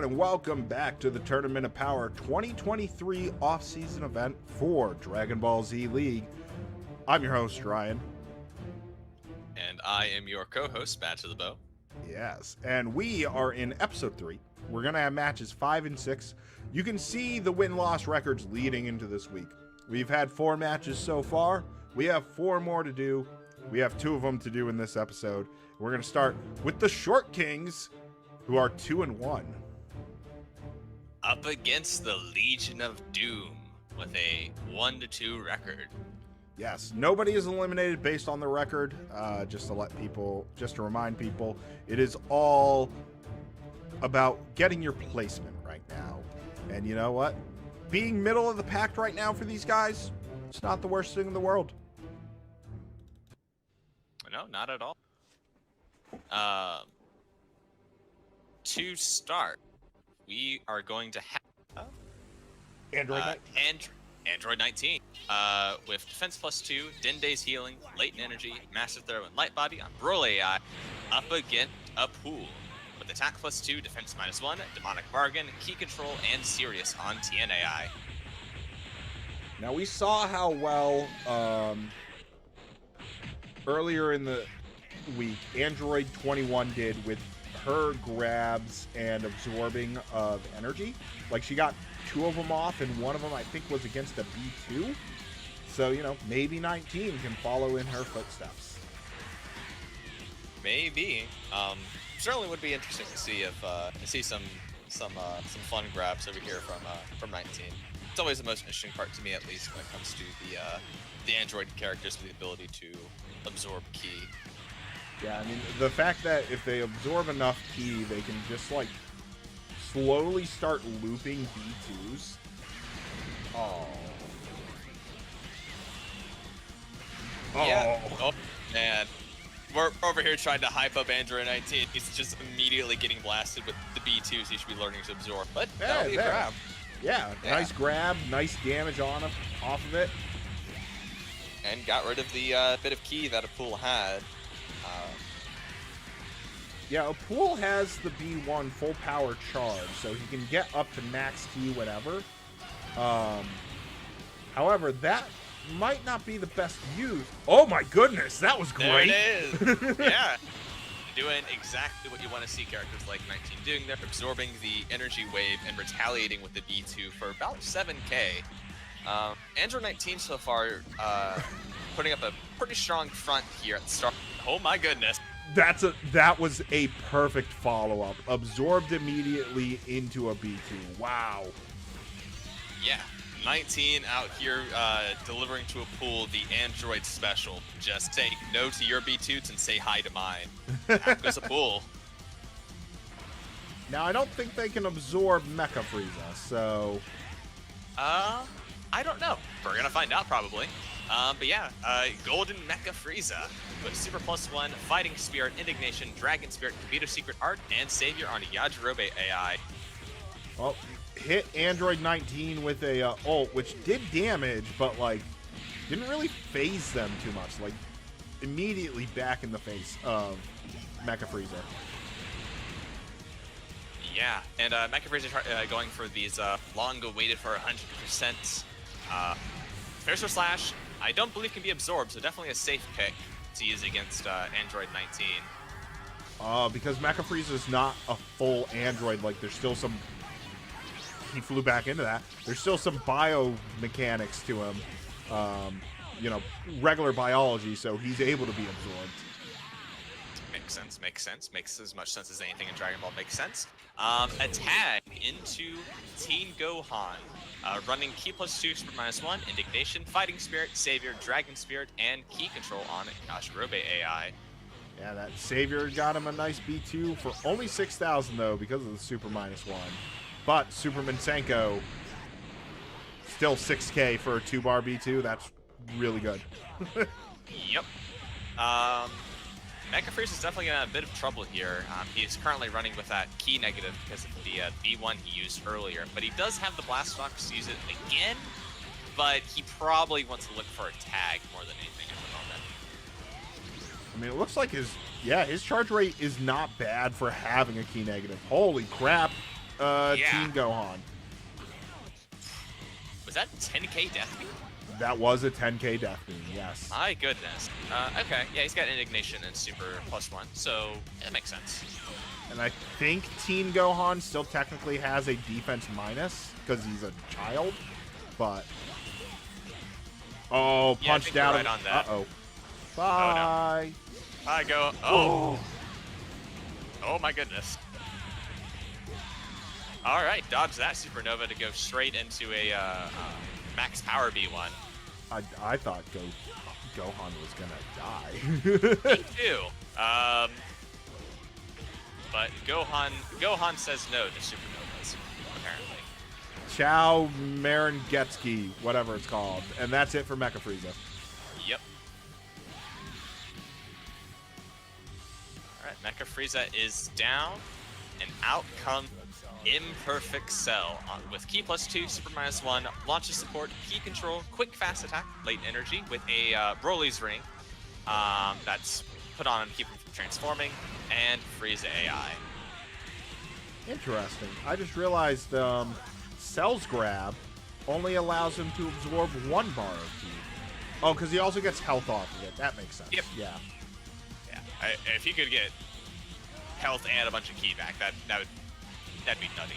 everyone, and welcome back to the Tournament of Power 2023 off-season event for Dragon Ball Z League. I'm your host, Ryan. And I am your co-host, Badge of the Bow. Yes, and we are in Episode 3. We're going to have matches 5 and 6. You can see the win-loss records leading into this week. We've had 4 matches so far. We have 4 more to do. We have 2 of them to do in this episode. We're going to start with the Short Kings, who are 2-1. Up against the Legion of Doom with a 1-2 record. Yes, nobody is eliminated based on the record. Just to remind people, it is all about getting your placement right now. And you know what? Being middle of the pack right now for these guys, it's not the worst thing in the world. No, not at all. To start, we are going to have Android Android 19 with defense +2, Dende's healing, latent energy, massive throw, and light body on Broly AI up against a pool with attack +2, defense -1, demonic bargain, key control, and Sirius on TNAI. Now we saw how well earlier in the week Android 21 did with her grabs and absorbing of energy. Like, she got 2 of them off, and one of them I think was against a B2. So, you know, maybe 19 can follow in her footsteps. Maybe. Certainly would be interesting to see if some fun grabs over here from 19. It's always the most interesting part to me, at least when it comes to the Android characters with the ability to absorb ki. Yeah, I mean, the fact that if they absorb enough ki, they can just, like, slowly start looping B2s. Oh. Yeah. Oh, man. We're over here trying to hype up Android 19. He's just immediately getting blasted with the B2s he should be learning to absorb. But that'll be a grab. Yeah, nice grab, nice damage off of it. And got rid of the bit of ki that a pool had. Yeah, a pool has the B1 full power charge, so he can get up to max ki whatever. However, that might not be the best use. Oh my goodness, that was great. There it is. Yeah. Doing exactly what you want to see characters like 19 doing there, absorbing the energy wave and retaliating with the B2 for about 7k. Android 19 so far putting up a pretty strong front here at the start. Oh my goodness. That was a perfect follow-up. Absorbed immediately into a B2. Wow. Yeah, 19 out here delivering to a pool the Android special. Just say no to your B2s and say hi to mine. That goes a pool. Now, I don't think they can absorb Mecha Frieza, so... I don't know. We're gonna find out probably. But yeah, Golden Mecha Frieza with Super +1, Fighting Spirit, Indignation, Dragon Spirit, Kabito Secret Art, and Savior on Yajirobe AI. Well, hit Android 19 with a ult, which did damage, but, like, didn't really phase them too much. Like, immediately back in the face of Mecha Frieza. Yeah, and Mecha Frieza going for these long-awaited for 100%. Fiercer Slash, I don't believe can be absorbed, so definitely a safe pick to use against Android 19. Because Mecha Frieza is not a full Android. Like, there's still some... He flew back into that. There's still some biomechanics to him. You know, regular biology, so he's able to be absorbed. Makes sense. Makes as much sense as anything in Dragon Ball makes sense. A tag into Teen Gohan. Running ki +2, Super -1, Indignation, Fighting Spirit, Savior, Dragon Spirit, and key control on Yajirobe AI. Yeah, that Savior got him a nice B2 for only 6,000 though because of the Super -1. But Superman Senko, still 6k for a 2-bar B2. That's really good. Yep. Mecha Frieza is definitely in a bit of trouble here. He's currently running with that key negative because of the B1 he used earlier, but he does have the Blast Fox to use it again, but he probably wants to look for a tag more than anything at the moment. I mean, it looks like his charge rate is not bad for having a key negative. Holy crap. Team Gohan. Was that 10k death beam? That was a 10k death beam, yes. My goodness. Okay, yeah, he's got Indignation and Super +1, so it makes sense. And I think Teen Gohan still technically has a defense minus because he's a child, but punched out. Right on that. Uh-oh. Bye. Oh, no. I go. Oh. Oh my goodness. All right, dodge that supernova to go straight into a max power B1. I thought Gohan was gonna die. Me too. But Gohan says no to supernovas, apparently. Chow Marengetsky, whatever it's called. And that's it for Mecha Frieza. Yep. Alright, Mecha Frieza is down, and out comes Imperfect Cell with Key +2, Super -1, launches support, key control, quick fast attack, late energy with a Broly's ring that's put on to keep him from transforming, and Frieza AI. Interesting. I just realized Cell's grab only allows him to absorb 1 bar of ki. Oh, because he also gets health off of it. That makes sense. Yep. Yeah. Yeah. If he could get health and a bunch of ki back, that'd be nutty.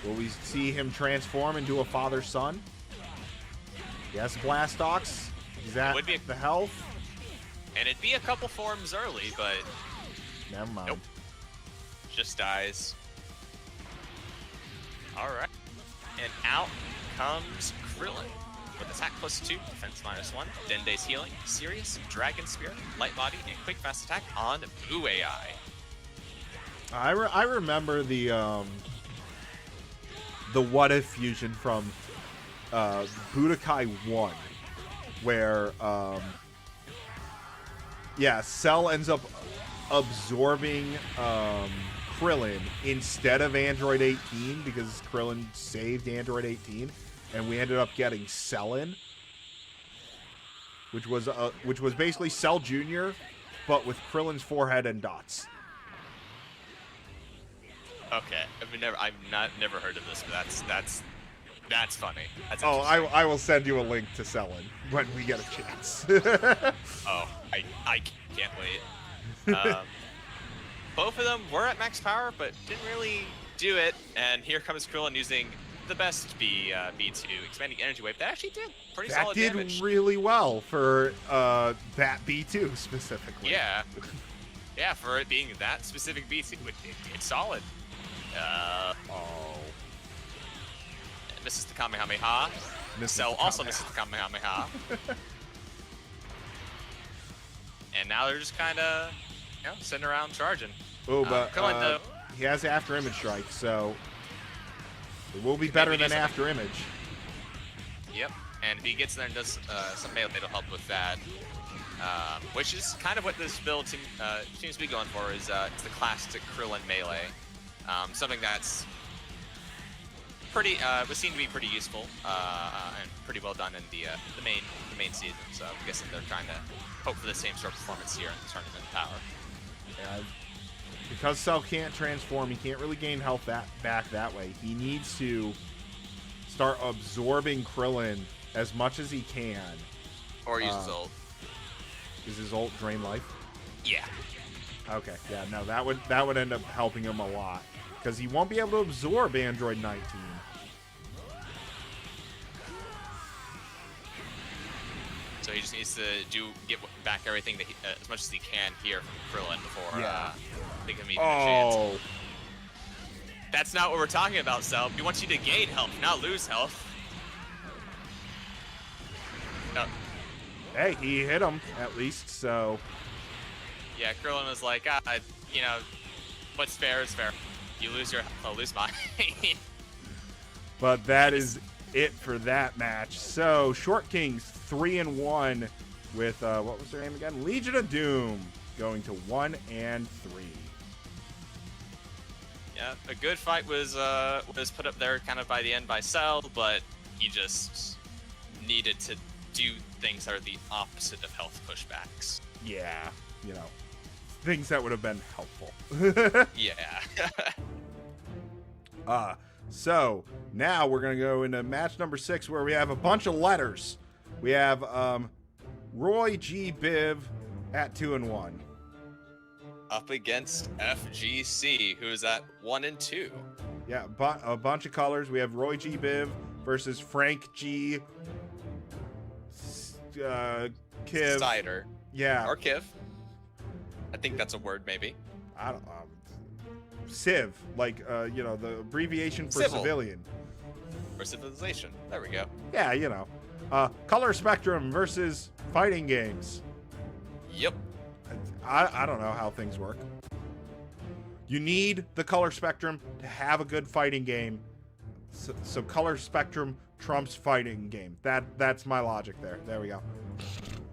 Will we see him transform into a father-son? Yes, Blastox. Is that would be the health? And it'd be a couple forms early, but Never mind. nope. Just dies. Alright. And out comes Krillin with attack +2, defense -1, Dende's healing, Sirius, Dragon Spear, Light Body, and quick fast attack on Boo AI. I remember the What If fusion from Budokai 1, where Cell ends up absorbing Krillin instead of Android 18 because Krillin saved Android 18, and we ended up getting Cellin, which was basically Cell Jr. but with Krillin's forehead and dots. Okay, I've never heard of this, but that's funny. That's I will send you a link to Cellin when we get a chance. Oh, I can't wait. Both of them were at max power, but didn't really do it. And here comes Krillin using the best B2, expanding energy wave. That actually did pretty solid damage. That did really well for that B2 specifically. Yeah. Yeah, for it being that specific B2, it's solid. Misses the Kamehameha. Cell also misses the Kamehameha. And now they're just kind of, sitting around charging. Oh, but he has After Image Strike, so it will be better than After Image. Yep, and if he gets there and does some melee, it'll help with that. Which is kind of what this build seems to be going for, is it's the classic Krillin melee. Something that's pretty was seen to be pretty useful and pretty well done in the main season. So I'm guessing they're trying to hope for the same sort of performance here in the Tournament of Power. Yeah, because Cell can't transform, he can't really gain health back that way. He needs to start absorbing Krillin as much as he can. Or use his ult. Is his ult Drain Life? Yeah. Okay, yeah, no, that would end up helping him a lot. Because he won't be able to absorb Android 19. So he just needs to get back everything that as much as he can here from Krillin before they can meet a chance. That's not what we're talking about, Cell. We want you to gain health, not lose health. No. Hey, he hit him at least, so. Yeah, Krillin was like, what's fair is fair. You lose your health, I'll lose mine. But that is it for that match. So, Short Kings 3-1 with, what was their name again? Legion of Doom going to 1-3. Yeah, a good fight was put up there kind of by the end by Cell, but he just needed to do things that are the opposite of health pushbacks. Yeah, things that would have been helpful. Yeah. So now we're going to go into match number 6 where we have a bunch of letters. We have Roy G. Biv at 2-1. Up against FGC, who's at 1-2. Yeah, a bunch of colors. We have Roy G. Biv versus Frank G. Kiv. Cider. Yeah. Or Kiv. I think that's a word, maybe. I don't Civ, like, the abbreviation for Civil. civilian. Or civilization. There we go. Yeah, Color Spectrum versus fighting games. Yep. I don't know how things work. You need the color spectrum to have a good fighting game. So color spectrum trumps fighting game. That's my logic there. There we go.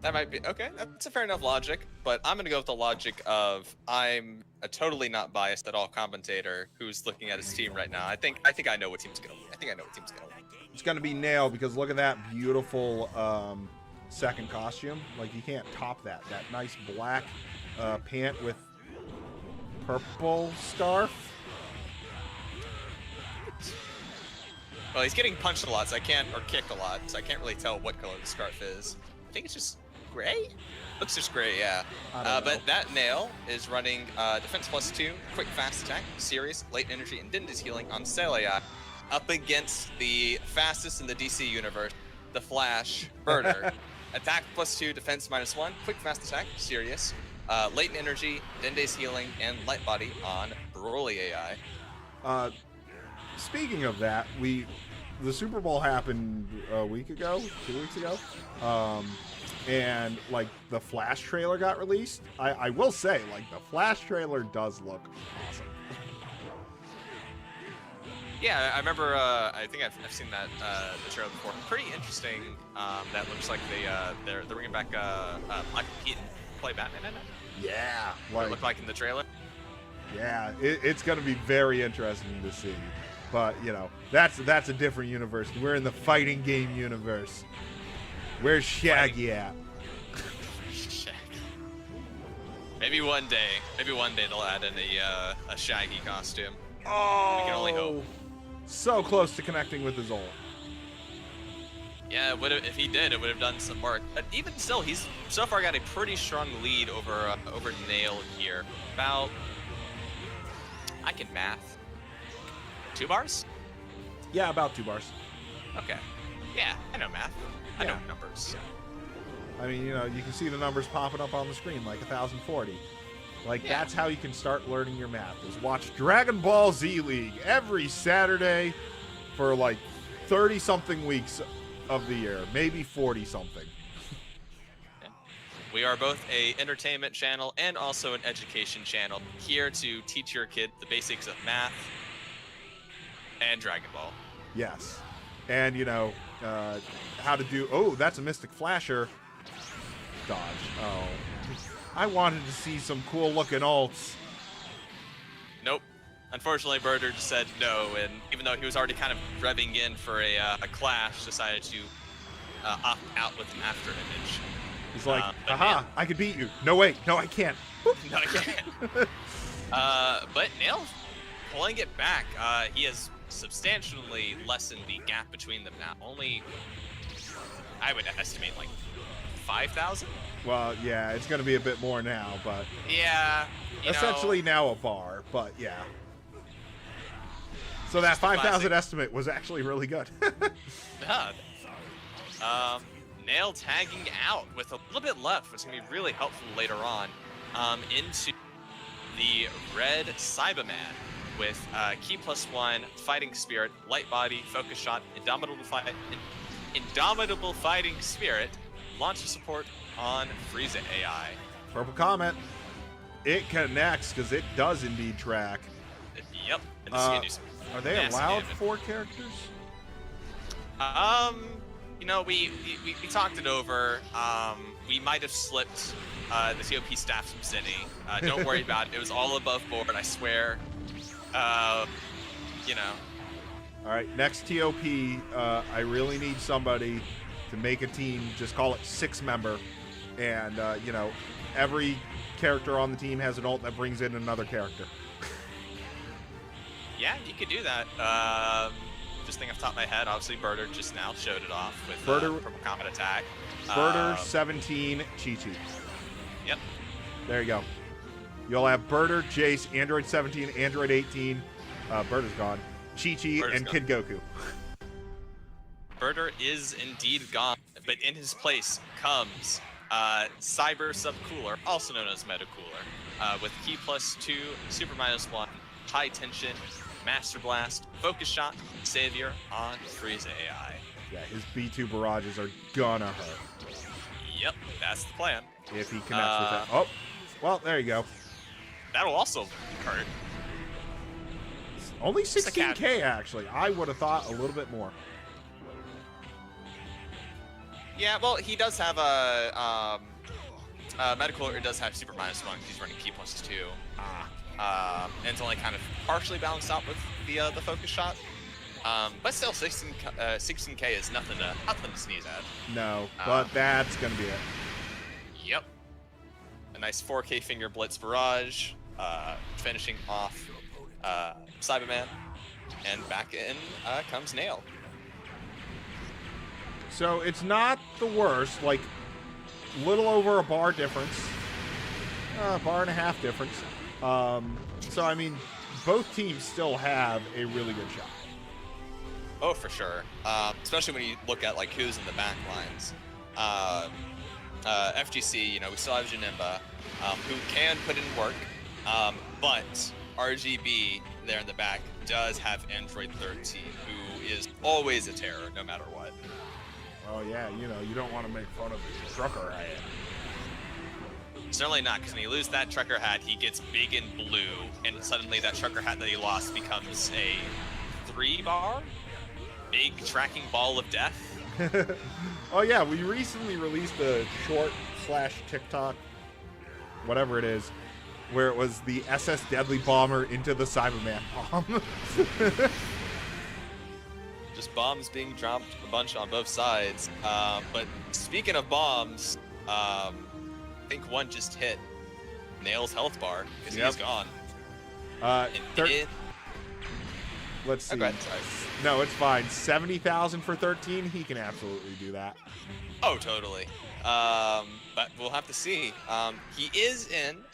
That might be okay. That's a fair enough logic, but I'm gonna go with the logic of I'm a totally not biased at all commentator who's looking at his team right now. I think I know what team's gonna win. I think I know what team's gonna win. It's gonna be Nail because look at that beautiful second costume. Like, you can't top that. That nice black pant with purple scarf. Well, he's getting punched a lot, so or kicked a lot, so I can't really tell what color the scarf is. I think it's just gray? Looks just gray, yeah. But that Nail is running defense +2, quick fast attack, serious, late energy, and Dinda's healing on Celia up against the fastest in the DC universe, the Flash Birder. Attack +2, defense -1, quick fast attack, serious, latent energy, Dende's healing, and light body on Broly AI. Speaking of that, the Super Bowl happened a week ago, 2 weeks ago, and like the Flash trailer got released. I will say, like, the Flash trailer does look awesome. Yeah, I remember. I think I've seen that the trailer before. Pretty interesting. That looks like they're bringing back Michael Keaton to play Batman in it. Yeah, What it looked like in the trailer. Yeah, it's going to be very interesting to see. But that's a different universe. We're in the fighting game universe. Where's Shaggy at? Shaggy. Maybe one day they'll add in a Shaggy costume. Oh, we can only hope. So close to connecting with his ult. Yeah, if he did, it would have done some work. But even still, he's so far got a pretty strong lead over Nail here. About, I can math. 2 bars? Yeah, about 2 bars. Okay. Yeah, I know math. I know numbers. I mean, you can see the numbers popping up on the screen, like 1040. Like, that's how you can start learning your math, is watch Dragon Ball Z League every Saturday for like 30-something weeks of the year, maybe 40-something. We are both a entertainment channel and also an education channel, here to teach your kid the basics of math and Dragon Ball. Yes. And, how to do... Oh, that's a Mystic Flasher. Dodge. Oh. I wanted to see some cool-looking ults. Nope. Unfortunately, Birder just said no, and even though he was already kind of revving in for a clash, decided to opt out with an after image. He's like, aha, I could beat you. No, wait. No, I can't. No, I can't. But Nail pulling it back. He has substantially lessened the gap between them now. Only, I would estimate, like 5,000? Well, yeah, it's going to be a bit more now, but... Yeah, essentially now a bar, but yeah. So that 5,000 estimate was actually really good. Nail tagging out with a little bit left, which is going to be really helpful later on, into the red Cyberman with Key +1, Fighting Spirit, Light Body, Focus Shot, Indomitable Fighting Spirit, Launcher Support on Frieza AI. Purple comment. It connects because it does indeed track. Yep. And this are they allowed 4 characters? We talked it over. We might have slipped the TOP staff from Zinni. Don't worry about it. It was all above board, I swear. All right, next TOP, I really need somebody to make a team. Just call it 6-member, and every character on the team has an ult that brings in another character. Yeah, you could do that. Just think off the top of my head, obviously Birder just now showed it off with Birder, Purple Comet Attack. Birder 17, Chi-Chi. Yep. There you go. You'll have Birder, Jace, Android 17, Android 18. Birder's gone. Chi-Chi, and Kid Goku. Birder is indeed gone, but in his place comes Cyber Subcooler, also known as Meta Cooler, with Key +2, Super -1, High Tension, Master Blast, Focus Shot, Savior on Frieza AI. Yeah, his B2 barrages are gonna hurt. Yep, that's the plan. If he connects with that. Oh, well, there you go. That'll also hurt. Only 16k, actually. I would have thought a little bit more. Yeah, well, he does have a medical. It does have Super -1. He's running Key +2. And it's only kind of partially balanced out with the Focus Shot. But still, 16k is nothing to sneeze at. No, but that's gonna be it. Yep. A nice 4k Finger Blitz barrage, finishing off Cyberman, and back in comes Nail. So it's not the worst, like little over a bar difference, a bar and a half difference. So I mean, both teams still have a really good shot. Oh, for sure. Especially when you look at like who's in the back lines. FGC, you know, we still have Janemba, who can put in work, but RGB there in the back does have Android 13, who is always a terror, no matter what. Oh yeah, you know, you don't want to make fun of his trucker hat. Certainly not, because when you lose that trucker hat, he gets big and blue, and suddenly that trucker hat that he lost becomes a 3-bar? Big tracking ball of death. Oh yeah, we recently released a short / TikTok, whatever it is, where it was the SS Deadly Bomber into the Cyberman bomb. Just bombs being dropped a bunch on both sides. But speaking of bombs, I think one just hit Nail's health bar because he's gone. Let's see. Oh, go ahead, sorry. No, it's fine. 70,000 for 13. He can absolutely do that. Oh, totally. But we'll have to see. He is in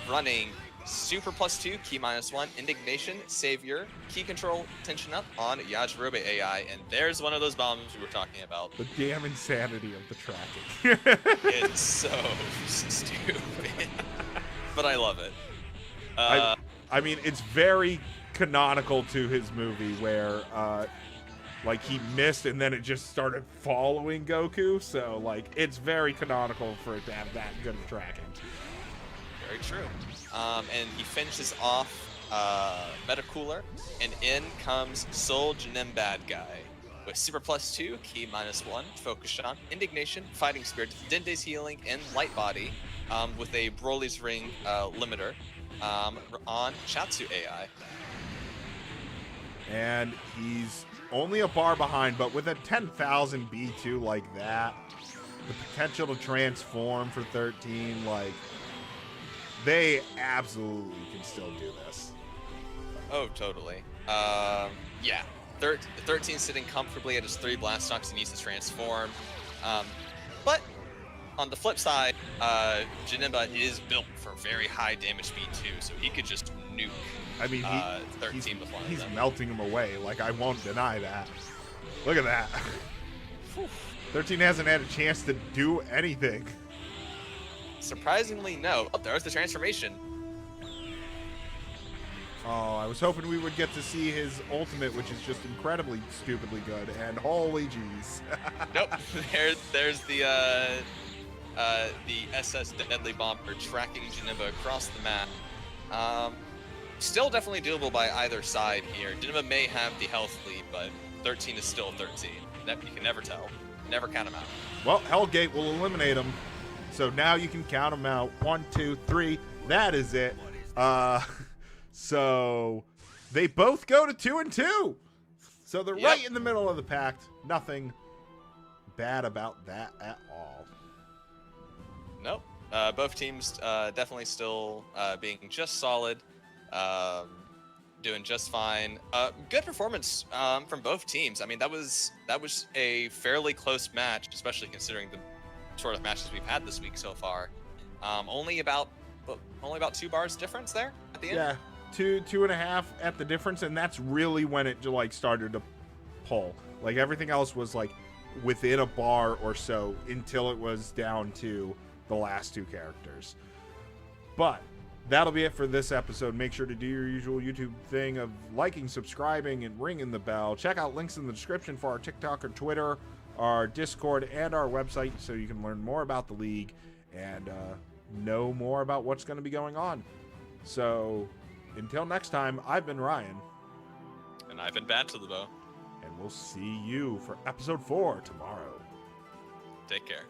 running Super +2, Key -1, Indignation, Savior, Key Control, Tension Up on Yajirobe AI, and there's one of those bombs we were talking about. The damn insanity of the tracking. It's so stupid. But I love it. I mean, it's very canonical to his movie where, like, he missed and then it just started following Goku, so, like, it's very canonical for it to have that good of tracking. Very true. And he finishes off Meta Cooler, and in comes Soul Janem Bad Guy with Super +2, Key -1, Focus Shot, Indignation, Fighting Spirit, Dende's Healing, and Light Body, with a Broly's Ring limiter on Chatsu AI. And he's only a bar behind, but with a 10,000 B2 like that, the potential to transform for 13, like, they absolutely can still do this. Oh, totally. Yeah. 13 sitting comfortably at his 3 blast stocks and needs to transform. But on the flip side, Janemba is built for very high damage B2, so he could just nuke. I mean, 13 before he's them. melting him away. Like, I won't deny that. Look at that. 13 hasn't had a chance to do anything. Surprisingly, no. Oh, there's the transformation. Oh, I was hoping we would get to see his ultimate, which is just incredibly stupidly good. And holy jeez. Nope. There's the SS Deadly Bomber tracking Janemba across the map. Still definitely doable by either side here. Janemba may have the health lead, but 13 is still 13. You can never tell. Never count him out. Well, Hellgate will eliminate him. So now you can count them out. 1, 2, 3. That is it. So they both go to 2 and 2. So they're right in the middle of the pack. Nothing bad about that at all. Nope. Both teams definitely still being just solid. doing just fine. Good performance from both teams. I mean, that was a fairly close match, especially considering the sort of matches we've had this week so far. Only about 2 bars difference there at the end. Yeah, 2.5 at the difference, and that's really when it like started to pull. Like everything else was like within a bar or so until it was down to the last 2 characters. But that'll be it for this episode. Make sure to do your usual YouTube thing of liking, subscribing, and ringing the bell. Check out links in the description for our TikTok or Twitter, our Discord, and our website so you can learn more about the league and know more about what's going to be going on. So until next time, I've been Ryan. And I've been Bad to the Bow. And we'll see you for episode 4 tomorrow. Take care.